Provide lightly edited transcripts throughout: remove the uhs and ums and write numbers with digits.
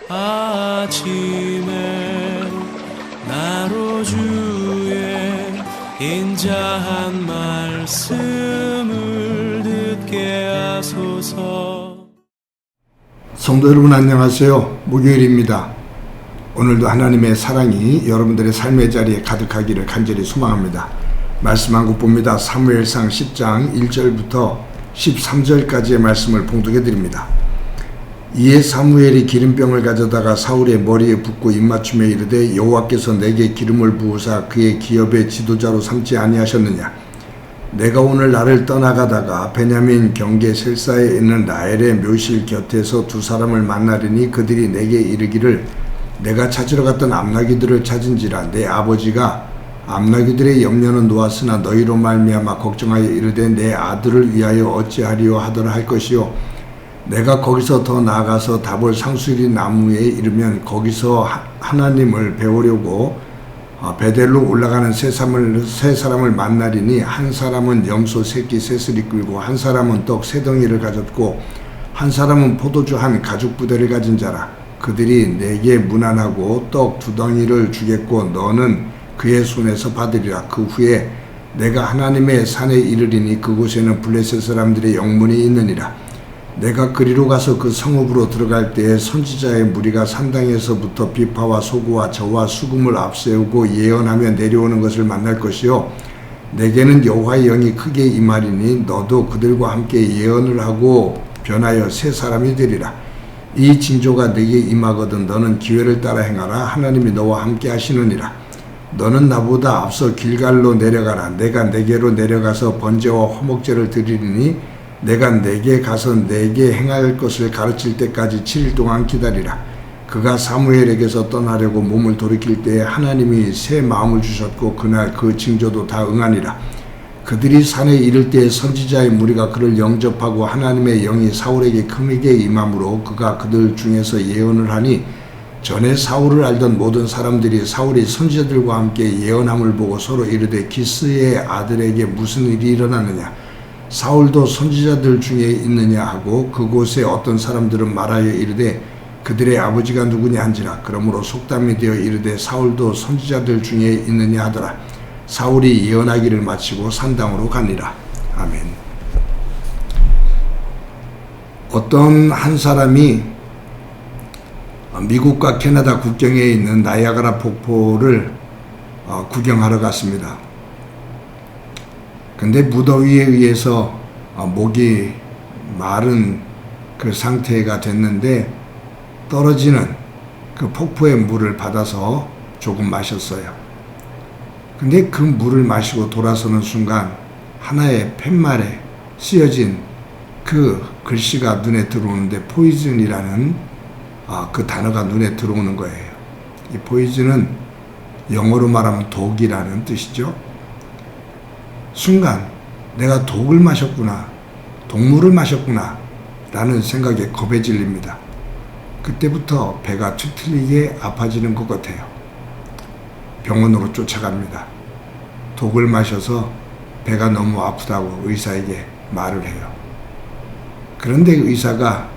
아침에 나로 주의 인자한 말씀을 듣게 하소서. 성도 여러분 안녕하세요. 목요일입니다. 오늘도 하나님의 사랑이 여러분들의 삶의 자리에 가득하기를 간절히 소망합니다. 말씀 한 곳 봅니다. 사무엘상 10장 1절부터 13절까지의 말씀을 봉독해 드립니다. 이에 사무엘이 기름병을 가져다가 사울의 머리에 붓고 입맞춤에 이르되 여호와께서 내게 기름을 부으사 그의 기업의 지도자로 삼지 아니하셨느냐. 내가 오늘 나를 떠나가다가 베냐민 경계 셀사에 있는 라헬의 묘실 곁에서 두 사람을 만나리니 그들이 내게 이르기를 내가 찾으러 갔던 암나귀들을 찾은지라. 내 아버지가 암나귀들의 염려는 놓았으나 너희로 말미암아 걱정하여 이르되 내 아들을 위하여 어찌하리요 하더라 할 것이요. 내가 거기서 더 나아가서 다볼 상수리 나무에 이르면 거기서 하나님을 배우려고 베델로 올라가는 세 사람을 만나리니 한 사람은 염소 새끼 셋을 이끌고 한 사람은 떡 세 덩이를 가졌고 한 사람은 포도주 한 가죽 부대를 가진 자라. 그들이 내게 문안하고 떡 두 덩이를 주겠고 너는 그의 손에서 받으리라. 그 후에 내가 하나님의 산에 이르리니 그곳에는 블레셋 사람들의 영문이 있느니라. 내가 그리로 가서 그 성읍으로 들어갈 때에 선지자의 무리가 산당에서부터 비파와 소고와 저와 수금을 앞세우고 예언하며 내려오는 것을 만날 것이요. 내게는 여호와의 영이 크게 임하리니 너도 그들과 함께 예언을 하고 변하여 새 사람이 되리라. 이 징조가 내게 임하거든 너는 기회를 따라 행하라. 하나님이 너와 함께 하시느니라. 너는 나보다 앞서 길갈로 내려가라. 내가 내게로 내려가서 번제와 화목제를 드리리니 내가 내게 가서 내게 행할 것을 가르칠 때까지 7일 동안 기다리라. 그가 사무엘에게서 떠나려고 몸을 돌이킬 때에 하나님이 새 마음을 주셨고 그날 그 징조도 다 응하니라. 그들이 산에 이를 때에 선지자의 무리가 그를 영접하고 하나님의 영이 사울에게 크게 임함으로 그가 그들 중에서 예언을 하니 전에 사울을 알던 모든 사람들이 사울이 선지자들과 함께 예언함을 보고 서로 이르되 기스의 아들에게 무슨 일이 일어나느냐. 사울도 선지자들 중에 있느냐 하고 그곳에 어떤 사람들은 말하여 이르되 그들의 아버지가 누구냐 한지라. 그러므로 속담이 되어 이르되 사울도 선지자들 중에 있느냐 하더라. 사울이 예언하기를 마치고 산당으로 가니라. 아멘. 어떤 한 사람이 미국과 캐나다 국경에 있는 나이아가라 폭포를 구경하러 갔습니다. 근데 무더위에 의해서 목이 마른 그 상태가 됐는데 떨어지는 그 폭포의 물을 받아서 조금 마셨어요. 근데 그 물을 마시고 돌아서는 순간 하나의 팻말에 쓰여진 그 글씨가 눈에 들어오는데 포이즌이라는 그 단어가 눈에 들어오는 거예요. 이 포이즌은 영어로 말하면 독이라는 뜻이죠. 순간 내가 독을 마셨구나, 독물을 마셨구나 라는 생각에 겁에 질립니다. 그때부터 배가 뒤틀리게 아파지는 것 같아요. 병원으로 쫓아갑니다. 독을 마셔서 배가 너무 아프다고 의사에게 말을 해요. 그런데 의사가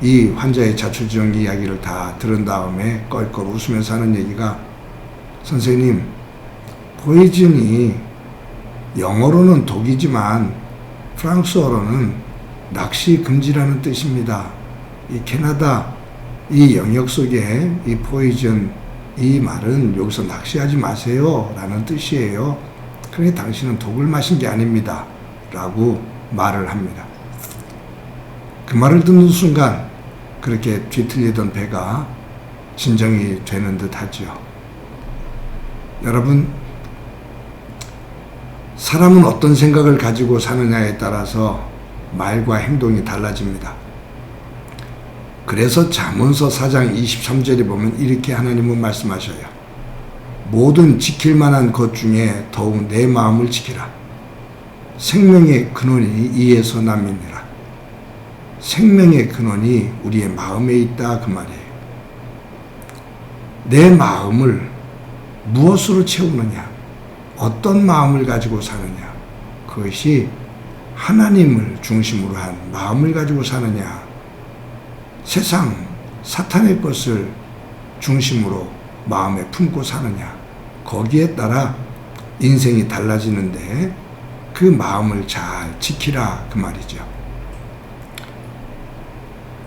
이 환자의 자초지종 이야기를 다 들은 다음에 껄껄 웃으면서 하는 얘기가 선생님, 포이즌이 영어로는 독이지만 프랑스어로는 낚시 금지라는 뜻입니다. 이 캐나다 이 영역 속에 이 포이즌 이 말은 여기서 낚시하지 마세요 라는 뜻이에요. 그러니 당신은 독을 마신 게 아닙니다 라고 말을 합니다. 그 말을 듣는 순간 그렇게 뒤틀리던 배가 진정이 되는 듯 하죠. 여러분, 사람은 어떤 생각을 가지고 사느냐에 따라서 말과 행동이 달라집니다. 그래서 잠언서 4장 23절에 보면 이렇게 하나님은 말씀하셔요. 모든 지킬 만한 것 중에 더욱 내 마음을 지키라. 생명의 근원이 이에서 남이니라. 생명의 근원이 우리의 마음에 있다 그 말이에요. 내 마음을 무엇으로 채우느냐, 어떤 마음을 가지고 사느냐, 그것이 하나님을 중심으로 한 마음을 가지고 사느냐, 세상 사탄의 것을 중심으로 마음에 품고 사느냐, 거기에 따라 인생이 달라지는데 그 마음을 잘 지키라 그 말이죠.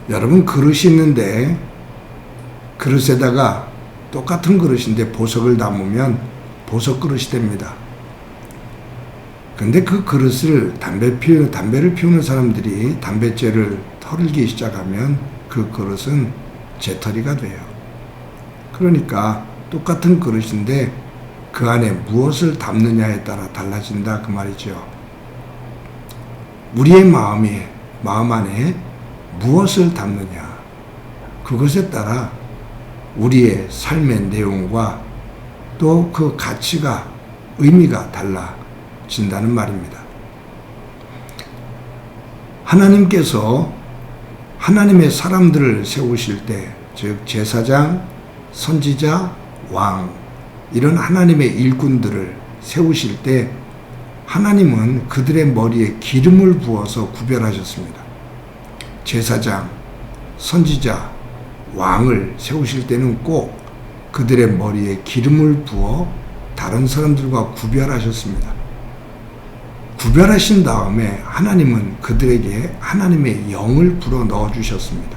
여러분, 그릇이 있는데 그릇에다가 똑같은 그릇인데 보석을 담으면 보석 그릇이 됩니다. 근데 그 그릇을 담배를 피우는 사람들이 담뱃재를 털기 시작하면 그 그릇은 재털이가 돼요. 그러니까 똑같은 그릇인데 그 안에 무엇을 담느냐에 따라 달라진다 그 말이죠. 우리의 마음 안에 무엇을 담느냐, 그것에 따라 우리의 삶의 내용과 또 그 가치가, 의미가 달라진다는 말입니다. 하나님께서 하나님의 사람들을 세우실 때, 즉 제사장, 선지자, 왕, 이런 하나님의 일꾼들을 세우실 때 하나님은 그들의 머리에 기름을 부어서 구별하셨습니다. 제사장, 선지자, 왕을 세우실 때는 꼭 그들의 머리에 기름을 부어 다른 사람들과 구별하셨습니다. 구별하신 다음에 하나님은 그들에게 하나님의 영을 불어 넣어주셨습니다.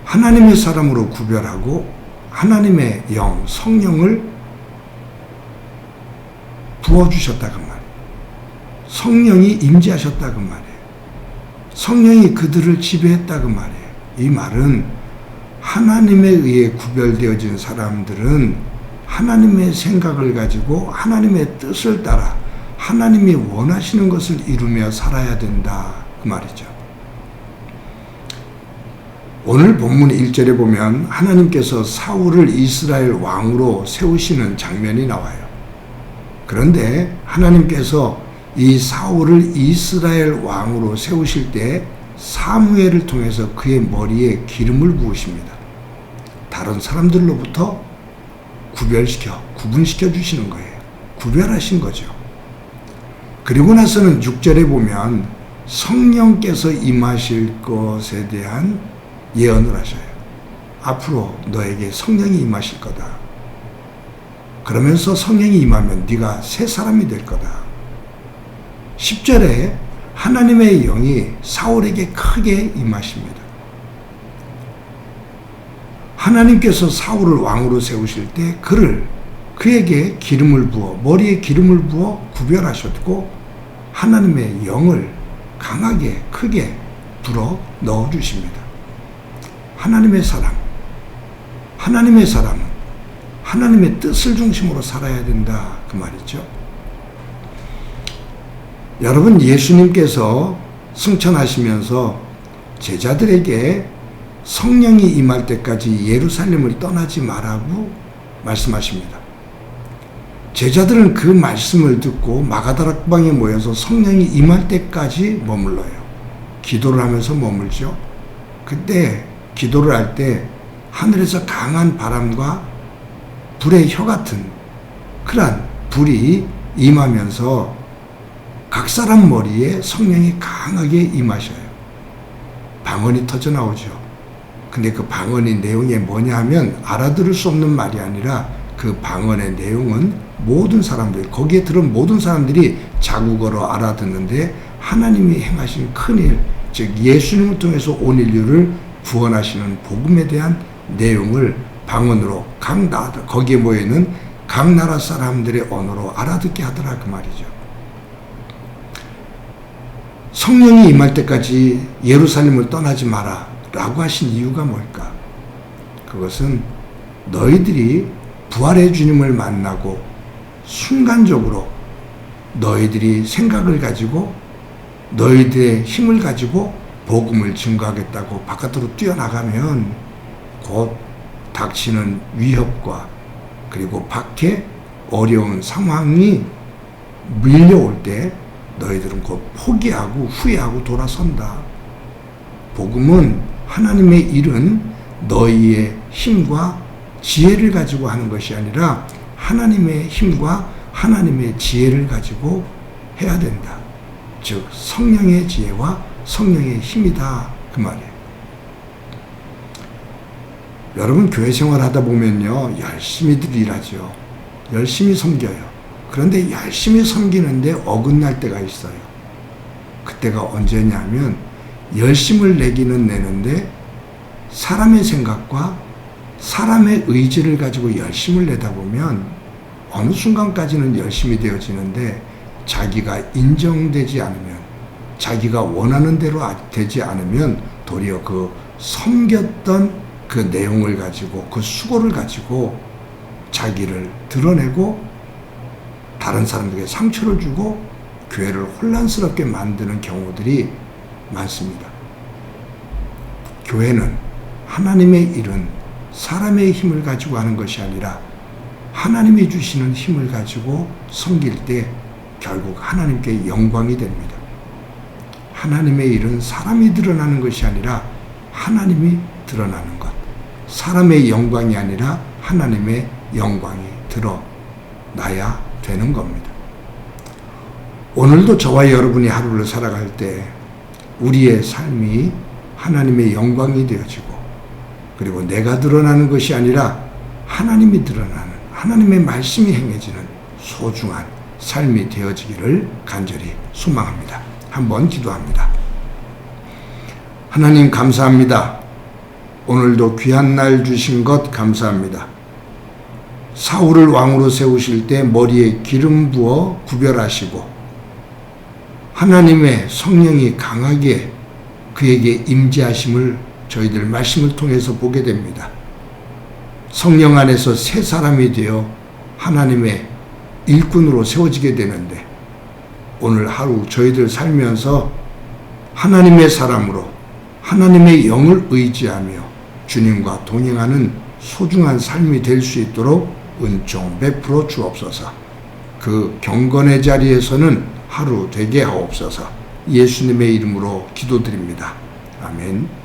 하나님의 사람으로 구별하고 하나님의 영, 성령을 부어주셨다 그 말이에요. 성령이 임재하셨다 그 말이에요. 성령이 그들을 지배했다 그 말이에요. 이 말은 하나님에 의해 구별되어진 사람들은 하나님의 생각을 가지고 하나님의 뜻을 따라 하나님이 원하시는 것을 이루며 살아야 된다 그 말이죠. 오늘 본문 1절에 보면 하나님께서 사울을 이스라엘 왕으로 세우시는 장면이 나와요. 그런데 하나님께서 이 사울을 이스라엘 왕으로 세우실 때 사무엘을 통해서 그의 머리에 기름을 부으십니다. 다른 사람들로부터 구분시켜 주시는 거예요. 구별하신 거죠. 그리고 나서는 6절에 보면 성령께서 임하실 것에 대한 예언을 하셔요. 앞으로 너에게 성령이 임하실 거다. 그러면서 성령이 임하면 네가 새 사람이 될 거다. 10절에 하나님의 영이 사울에게 크게 임하십니다. 하나님께서 사울을 왕으로 세우실 때 그에게 기름을 부어, 머리에 기름을 부어 구별하셨고 하나님의 영을 강하게 크게 불어 넣어주십니다. 하나님의 사람은 하나님의 뜻을 중심으로 살아야 된다 그 말이죠. 여러분, 예수님께서 승천하시면서 제자들에게 성령이 임할 때까지 예루살렘을 떠나지 말라고 말씀하십니다. 제자들은 그 말씀을 듣고 마가다락방에 모여서 성령이 임할 때까지 머물러요. 기도를 하면서 머물죠. 그때 기도를 할 때 하늘에서 강한 바람과 불의 혀 같은 그러한 불이 임하면서 각 사람 머리에 성령이 강하게 임하셔요. 방언이 터져 나오죠. 근데 그 방언의 내용이 뭐냐 하면 알아들을 수 없는 말이 아니라 그 방언의 내용은 모든 사람들, 거기에 들은 모든 사람들이 자국어로 알아듣는데 하나님이 행하신 큰일, 즉 예수님을 통해서 온 인류를 구원하시는 복음에 대한 내용을 방언으로 거기에 모여있는 각 나라 사람들의 언어로 알아듣게 하더라 그 말이죠. 성령이 임할 때까지 예루살렘을 떠나지 마라 라고 하신 이유가 뭘까? 그것은 너희들이 부활의 주님을 만나고 순간적으로 너희들이 생각을 가지고 너희들의 힘을 가지고 복음을 증거하겠다고 바깥으로 뛰어나가면 곧 닥치는 위협과 그리고 밖에 어려운 상황이 밀려올 때 너희들은 곧 포기하고 후회하고 돌아선다. 복음은 하나님의 일은 너희의 힘과 지혜를 가지고 하는 것이 아니라 하나님의 힘과 하나님의 지혜를 가지고 해야 된다. 즉 성령의 지혜와 성령의 힘이다 그 말이에요. 여러분 교회 생활하다 보면요, 열심히들 일하죠. 열심히 섬겨요. 그런데 열심히 섬기는데 어긋날 때가 있어요. 그때가 언제냐면 열심을 내기는 내는데 사람의 생각과 사람의 의지를 가지고 열심을 내다 보면 어느 순간까지는 열심이 되어지는데 자기가 인정되지 않으면, 자기가 원하는 대로 되지 않으면 도리어 그 섬겼던 그 내용을 가지고, 그 수고를 가지고 자기를 드러내고 다른 사람들에게 상처를 주고 교회를 혼란스럽게 만드는 경우들이 많습니다. 교회는 하나님의 일은 사람의 힘을 가지고 하는 것이 아니라 하나님이 주시는 힘을 가지고 섬길 때 결국 하나님께 영광이 됩니다. 하나님의 일은 사람이 드러나는 것이 아니라 하나님이 드러나는 것. 사람의 영광이 아니라 하나님의 영광이 드러나야 되는 겁니다. 오늘도 저와 여러분이 하루를 살아갈 때 우리의 삶이 하나님의 영광이 되어지고, 그리고 내가 드러나는 것이 아니라 하나님이 드러나는, 하나님의 말씀이 행해지는 소중한 삶이 되어지기를 간절히 소망합니다. 한번 기도합니다. 하나님 감사합니다. 오늘도 귀한 날 주신 것 감사합니다. 사울을 왕으로 세우실 때 머리에 기름 부어 구별하시고 하나님의 성령이 강하게 그에게 임재하심을 저희들 말씀을 통해서 보게 됩니다. 성령 안에서 새 사람이 되어 하나님의 일꾼으로 세워지게 되는데, 오늘 하루 저희들 살면서 하나님의 사람으로 하나님의 영을 의지하며 주님과 동행하는 소중한 삶이 될 수 있도록 은총 베풀어 주옵소서. 그 경건의 자리에서는 하루 되게 하옵소서. 예수님의 이름으로 기도드립니다. 아멘.